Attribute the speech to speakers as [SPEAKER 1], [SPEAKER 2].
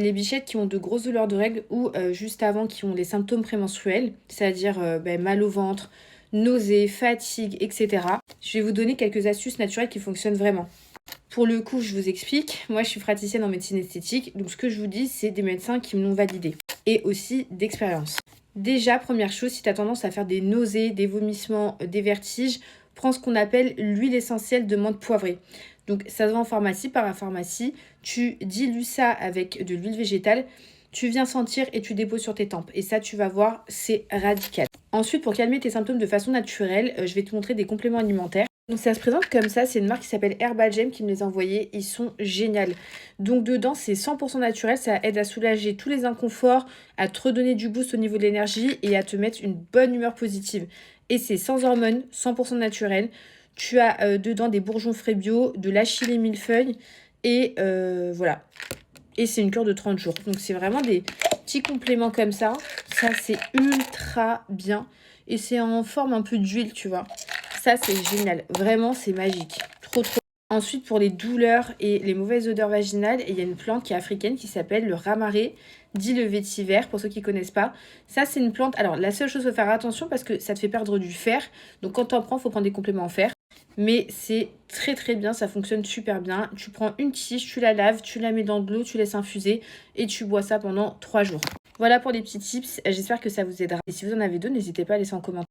[SPEAKER 1] les bichettes qui ont de grosses douleurs de règles ou juste avant qui ont les symptômes prémenstruels, c'est-à-dire mal au ventre, nausées, fatigue, etc. Je vais vous donner quelques astuces naturelles qui fonctionnent vraiment. Pour le coup, je vous explique. Moi, je suis praticienne en médecine esthétique. Donc, ce que je vous dis, c'est des médecins qui me l'ont validé. Et aussi d'expérience. Déjà, première chose, si tu as tendance à faire des nausées, des vomissements, des vertiges, prends ce qu'on appelle l'huile essentielle de menthe poivrée. Donc, ça se vend en pharmacie, parapharmacie. Tu dilues ça avec de l'huile végétale. Tu viens sentir et tu déposes sur tes tempes. Et ça, tu vas voir, c'est radical. Ensuite, pour calmer tes symptômes de façon naturelle, je vais te montrer des compléments alimentaires. Donc ça se présente comme ça, c'est une marque qui s'appelle Herbagem qui me les a envoyés, ils sont géniaux. Donc dedans c'est 100% naturel, ça aide à soulager tous les inconforts, à te redonner du boost au niveau de l'énergie et à te mettre une bonne humeur positive. Et c'est sans hormones, 100% naturel. Tu as dedans des bourgeons frais bio, de l'achillée millefeuille et voilà. Et c'est une cure de 30 jours. Donc c'est vraiment des petits compléments comme ça. Ça c'est ultra bien. Et c'est en forme un peu d'huile, tu vois. Ça, c'est génial. Vraiment, c'est magique. Trop, trop. Ensuite, pour les douleurs et les mauvaises odeurs vaginales, il y a une plante qui est africaine qui s'appelle le ramaré, dit le vétiver, pour ceux qui ne connaissent pas. Ça, c'est une plante... Alors, la seule chose, il faut faire attention parce que ça te fait perdre du fer. Donc, quand tu en prends, il faut prendre des compléments en fer. Mais c'est très, très bien. Ça fonctionne super bien. Tu prends une tige, tu la laves, tu la mets dans de l'eau, tu laisses infuser et tu bois ça pendant 3 jours. Voilà pour les petits tips. J'espère que ça vous aidera. Et si vous en avez d'autres, n'hésitez pas à laisser en commentaire.